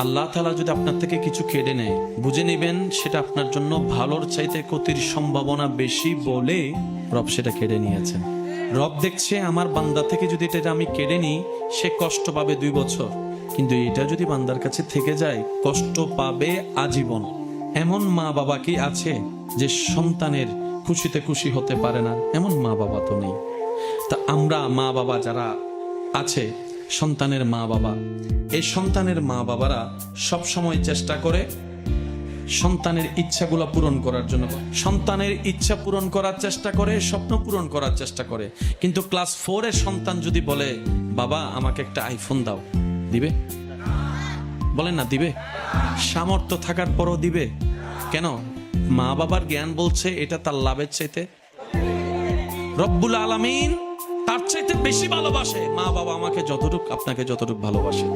আল্লাহ তাআলা যদি আপনার থেকে কিছু কেড়ে নেয়, বুঝে নেবেন সেটা আপনার জন্য ভালোর চাইতে ক্ষতির সম্ভাবনা বেশি বলে রব সেটা কেড়ে নিয়েছেন। রব দেখছে আমার বান্দা থেকে যদি এটা আমি কেড়ে নিই, সে কষ্ট পাবে 2 বছর, কিন্তু এটা যদি বান্দার কাছে থেকে যায় কষ্ট পাবে আজীবন। এমন মা বাবা কি আছে যে সন্তানের খুশিতে খুশি হতে পারে না? এমন মা বাবা তো নেই। তা আমরা মা বাবা যারা আছে, সন্তানের মা বাবা, এই সন্তানের মা বাবারা সব সময় চেষ্টা করে সন্তানের ইচ্ছাগুলো পূরণ করার জন্য। সন্তানের ইচ্ছা পূরণ করার চেষ্টা করে, স্বপ্ন পূরণ করার চেষ্টা করে। কিন্তু ক্লাস 4 এর সন্তান যদি বলে বাবা আমাকে একটা আইফোন দাও, দিবে? বলেন না দিবে? সামর্থ্য থাকার পরও দিবে? কেন? মা বাবার জ্ঞান বলছে এটা তার লাভের চাইতে রব্বুল আলামিন তার চাইতে বেশি ভালোবাসে। মা বাবা আমাকে যতটুকু আপনাকে যতটুকু ভালোবাসে।